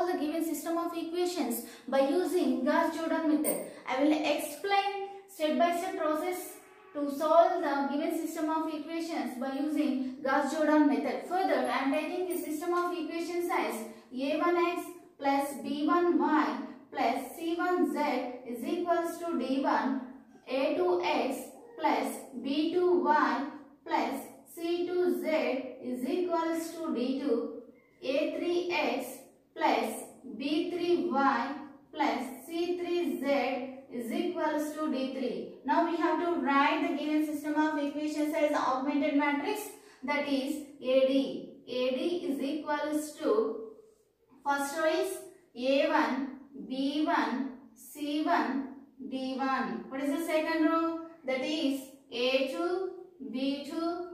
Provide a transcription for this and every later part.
solve the given system of equations by using Gauss-Jordan method. I will explain step-by-step process to solve the given system of equations by using Gauss-Jordan method. Further, I am taking the system of equations as a1x plus b1y plus c1z is equals to d1, a2x plus b2y plus c2z is equals to d2, a3x plus b3y plus c3z is equals to d3. Now we have to write the given system of equations as augmented matrix, that is AD. AD is equals to, first row is A1, B1, C1, D1. What is the second row? That is A2, B2,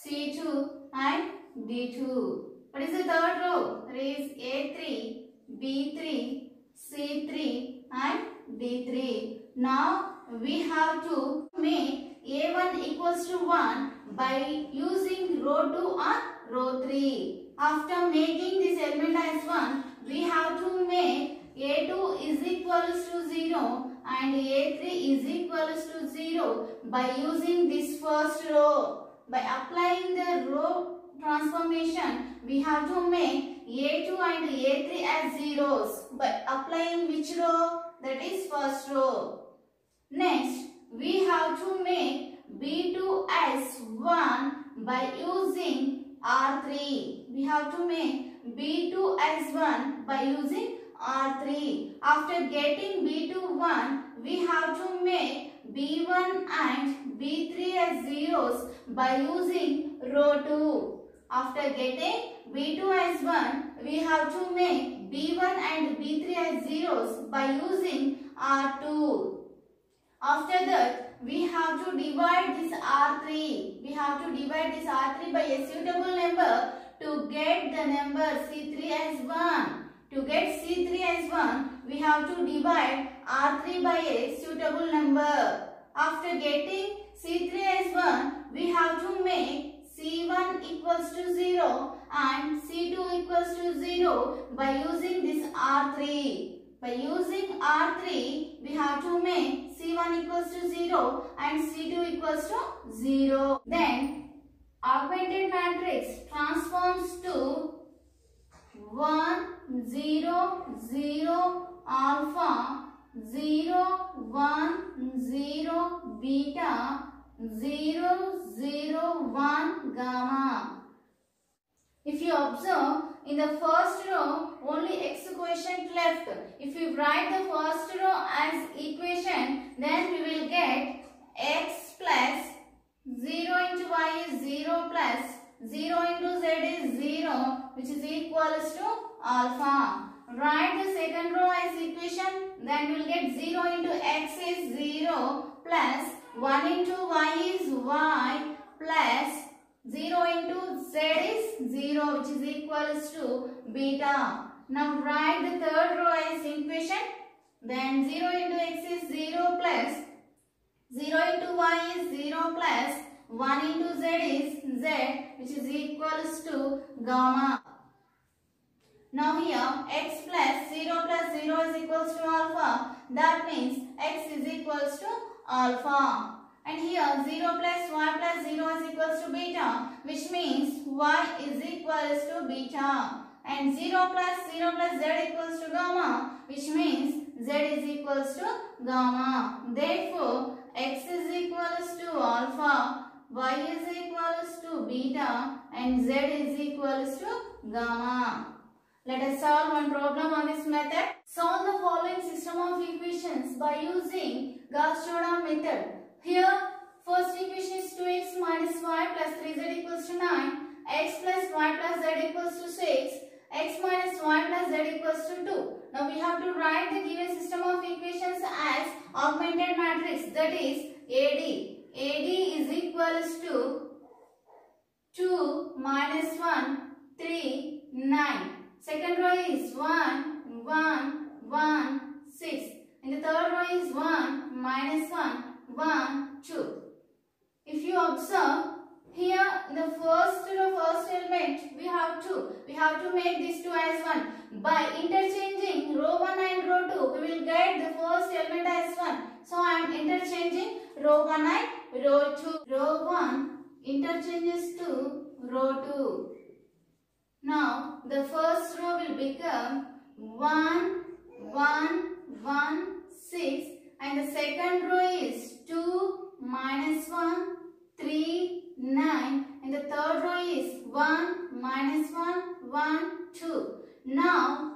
C2 and D2. What is the third row? That is A3, B3, C3 and D3. Now we have to make A1 equals to 1 by using row 2 or row 3. After making this element as 1, we have to make A2 is equals to 0 and A3 is equals to 0 by using this first row. By applying the row transformation, we have to make A2 and A3 as zeros. By applying which row? That is first row. Next, we have to make B2 as 1 by using R3. We have to make B2 as 1 by using R3. After getting B2 1, we have to make B1 and B3 as zeros by using row 2. After getting B2 as 1, we have to make B1 and B3 as zeros by using R2. After that, we have to divide this R3. We have to divide this R3 by a suitable number to get the number C3 as 1. To get C3 as 1, we have to divide R3 by a suitable number. After getting C3 as 1, we have to make C1 equals to 0 and C2 equals to 0 by using this R3. By using R3, we have to make C1 equals to 0 and C2 equals to 0. Then, augmented matrix transforms to 1, 0, 0, alpha, 0, 1, 0, beta, 0, 0, 1, gamma. If you observe, in the first row, only x quotient left. If we write the first row as equation, then we will get x plus 0 into y is 0 plus 0 into z is 0, which is equals to alpha. Write the second row as equation, then we will get 0 into x is 0 plus 1 into y is y plus 0 into z is 0, which is equals to beta. Now write the third row as equation, then 0 into x is 0 plus 0 into y is 0 plus 1 into z is z, which is equals to gamma. Now here x plus 0 plus 0 is equals to alpha. That means x is equals to alpha. And here 0 plus y plus 0 is equals to beta, which means y is equals to beta. And 0 plus z equals to gamma, which means z is equals to gamma. Therefore, x is equals to alpha, y is equals to beta, and z is equals to gamma. Let us solve one problem on this method. Solve the following system of equations by using Gauss-Jordan method. Here, first equation is 2x minus y plus 3z equals to 9, x plus y plus z equals to 6, x minus y plus z equals to 2. Now we have to write the given system of equations as augmented matrix, that is AD. AD is equals to 2 minus 1, 3, 9. Second row is 1, 1, 1, 6. And the third row is 1, minus 1, 1, 2. If you observe, here in the first row, first element, we have to make these two as 1. By interchanging will get the first element as 1. So I am interchanging row 1 and row 2. Row 1 interchanges to row 2. Now the first row will become 1, 1, 1, 6, and the second row is 2, minus 1, 3, 9, and the third row is 1, minus 1, 1, 2. Now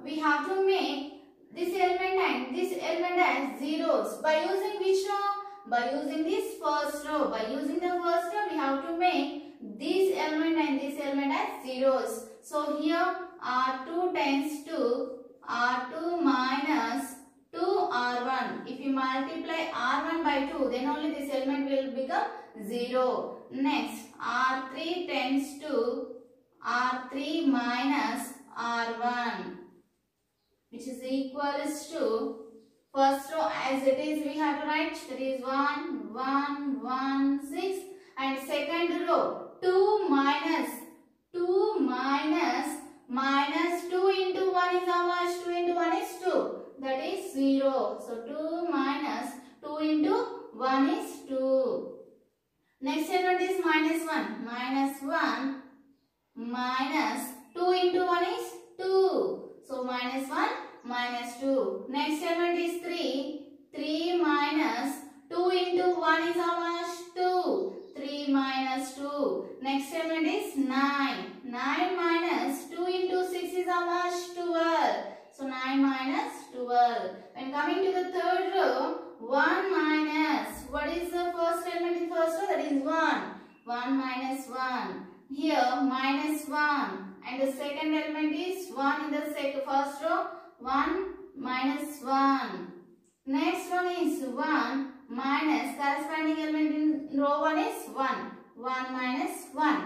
we have to make this element and this element as zeros. By using which row? By using this first row. By using the first row, we have to make this element and this element as zeros. So here R2 tends to R2 minus 2 R1. If you multiply R1 by 2, then only this element will become 0. Next, R3 tends to R3 minus R1, which is equals to first row as it is we have to write, that is 1, 1, 1, 6, and second row 2 minus minus 2 into 1 is how much? 2 into 1 is 2, that is 0. So 2 minus 2 into 1 is 2. Next element is minus 1. Minus 1 minus 2 into 1 is 2. So minus 1 minus 2. Next element is 3. 3 minus 2 into 1 is how much? 2. 3 minus 2. Next element is 9. 9 minus 2 into 6 is how much? 12. So 9 minus 12. When coming to the third row, 1 minus, what is the first element in first row? That is 1. 1 minus 1. Here minus 1. And the second element is 1 in the first row. 1 minus 1. Next one is 1 minus, corresponding element in row 1 is 1. 1 minus 1.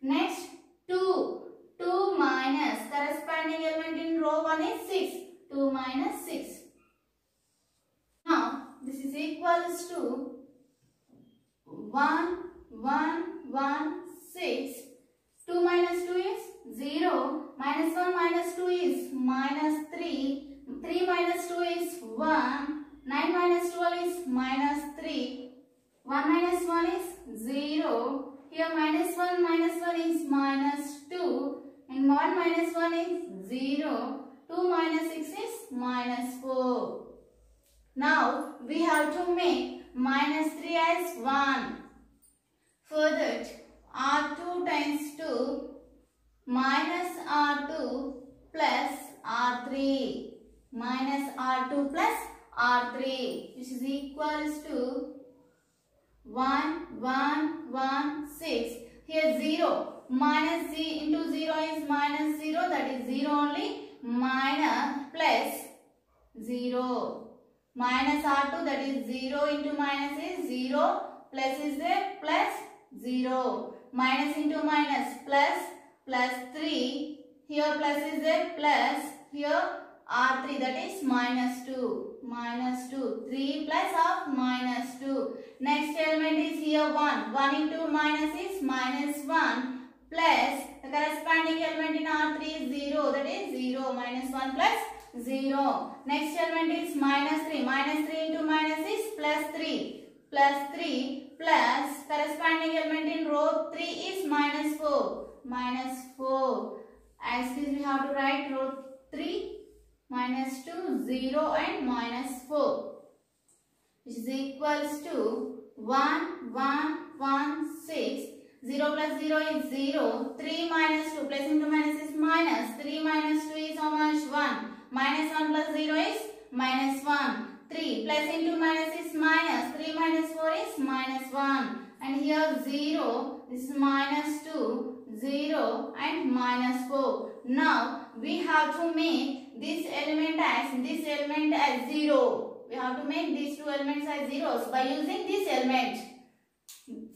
Next 2. 2 minus, corresponding element in row 1 is 6. 2 minus 6. Now this is equals to 1, 1, 1, 6. 2 minus 2 is 0. Minus 1 minus 2 is minus 3. 3 minus 2 is 1. 9 minus 12 is minus 3. 1 minus 1 is 0. Here minus 1 is minus 2. And 1 minus 1 is 0. 2 minus 6 is minus 4. Now we have to make minus 3 as 1. For that, R2 tends to minus R2 plus R3. Minus R2 plus R3, which is equals to 1, 1, 1, 6. Here 0. Minus z into 0 is minus 0. That is 0 only. Minus plus 0. Minus R2, that is 0 into minus is 0. Plus is there, plus 0. Minus into minus, plus 3. Here plus is there, plus. Here R3, that is minus 2. Minus 2. 3 plus of minus 2. Next element is here 1. 1 into minus is minus 1. Plus the corresponding element in R3 is 0. That is 0. Minus 1 plus 0. Next element is minus 3. Minus 3 into minus is plus 3. Plus 3 plus corresponding element in row 3 is minus 4. Minus 4. As this we have to write row 3. Minus 2, 0 and minus 4, which is equals to 1, 1, 1, 6. 0 plus 0 is 0. 3 minus 2 plus into minus is minus. 3 minus 2 is how much? 1. Minus 1 plus 0 is minus 1. 3 plus into minus is minus. 3 minus 4 is minus 1. And here 0. This is minus 2, 0 and minus 4. Now we have to make this element as 0. We have to make these two elements as zeros by using this element.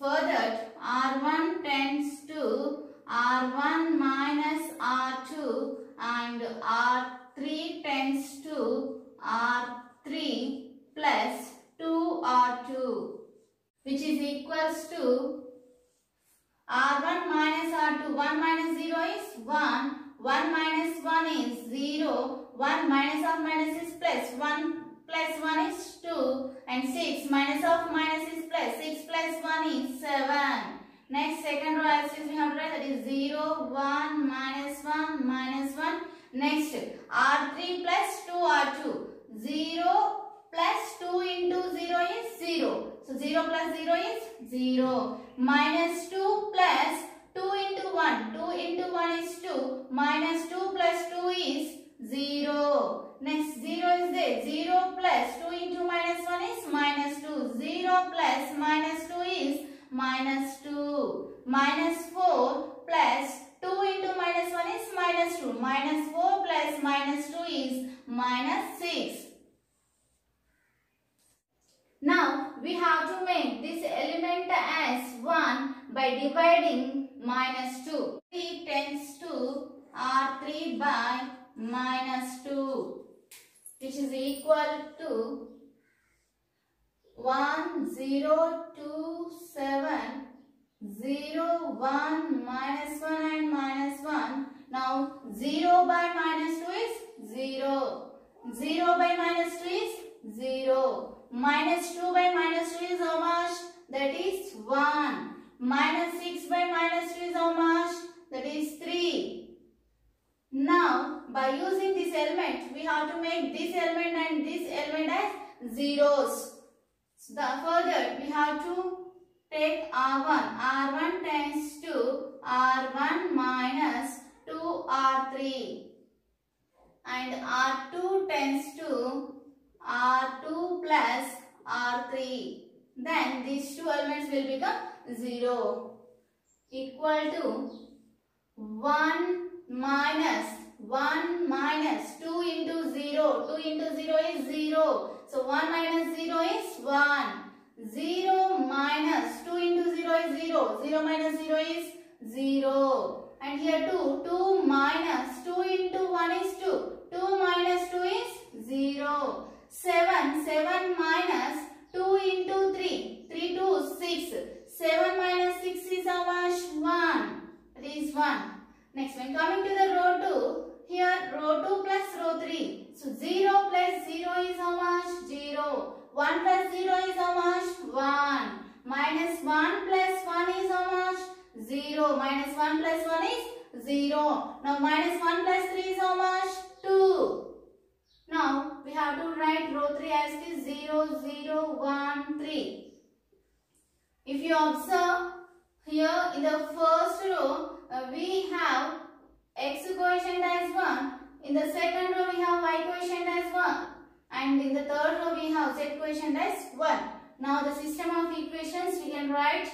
Further, R1 tends to R1 minus R2 and R3 tends to R3 plus 2R2, which is equals to R1 minus R2. 1 minus 0 is 1. 1 minus 1 is 0. 1 minus of minus is plus. 1 plus 1 is 2. And 6 minus of minus is plus. 6 plus 1 is 7. Next, second row as we have to write, that is 0, 1, minus 1, minus 1. Next, R3 plus 2 R2. 0 plus 2 into 0 is 0. So 0 plus 0 is 0. Minus 2 plus 2 into 1. 2 into 1 is 2. Minus 2 plus 2 is 0. Next 0 is there. 0 plus 2 into minus 1 is minus 2. 0 plus minus 2 is minus 2. Minus 4 plus 2 into minus 1 is minus 2. Minus 4 plus minus 2 is minus 6. Now we have to make this element as 1 by dividing minus 2. 3 tends to R3 by minus 2, which is equal to 1, 0, 2, 7, 0, 1, minus 1 and minus 1. Now 0 by minus 2 is 0. 0 by minus 2 is 0. Minus 2 by minus 2 is how much? That is 1. Minus 6 by minus 2 is how much? That is 3. Now, by using this element, we have to make this element and this element as zeros. So, further, we have to take R1. R1 tends to R1 minus 2R3. And R2 tends to R2 plus R3. Then these two elements will become 0. Equal to 1 minus 2 into 0. 2 into 0 is 0. So 1 minus 0 is 1. 0 minus 2 into 0 is 0. 0 minus 0 is 0. And here 2. 2 minus 2 into 1 is 2. 2 minus 2 is 0. 7. 7 minus 2 into 3. 3 to 6. 7 minus 6 is how much? 1. That is 1. Next, when coming to the row 2, here row 2 plus row 3. So 0 plus 0 is how much? 0. 1 plus 0 is how much? 1. Minus 1 plus 1 is how much? 0. Minus 1 plus 1 is 0. Now minus 1 plus 3 is how much? 2. Now we have to write row 3 as it is 0, 0, 1, 3. If you observe here in the first row, we have x coefficient as 1. In the second row, we have y coefficient as 1. And in the third row, we have z coefficient as 1. Now the system of equations, we can write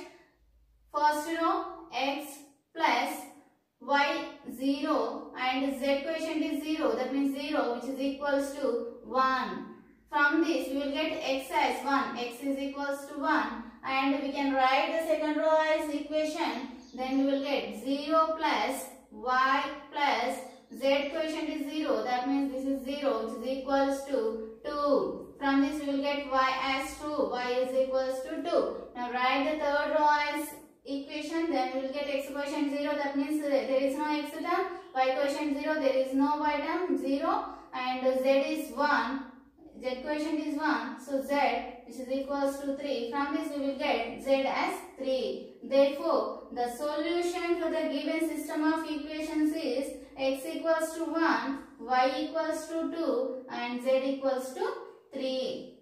first row x plus y 0 and z coefficient is 0. That means 0, which is equals to 1. From this, we will get x as 1. X is equals to 1. And we can write the second row as equation. Then we will get 0 plus y plus z coefficient is 0. That means this is 0, which is equals to 2. From this we will get y as 2. Y is equals to 2. Now write the third row as equation. Then we will get x coefficient 0. That means there is no x term. Y coefficient 0. There is no y term 0. And z is 1. Z coefficient is 1. So z, which is equals to 3. From this we will get z as 3. Therefore, the solution for the given system of equations is x equals to 1, y equals to 2 and z equals to 3.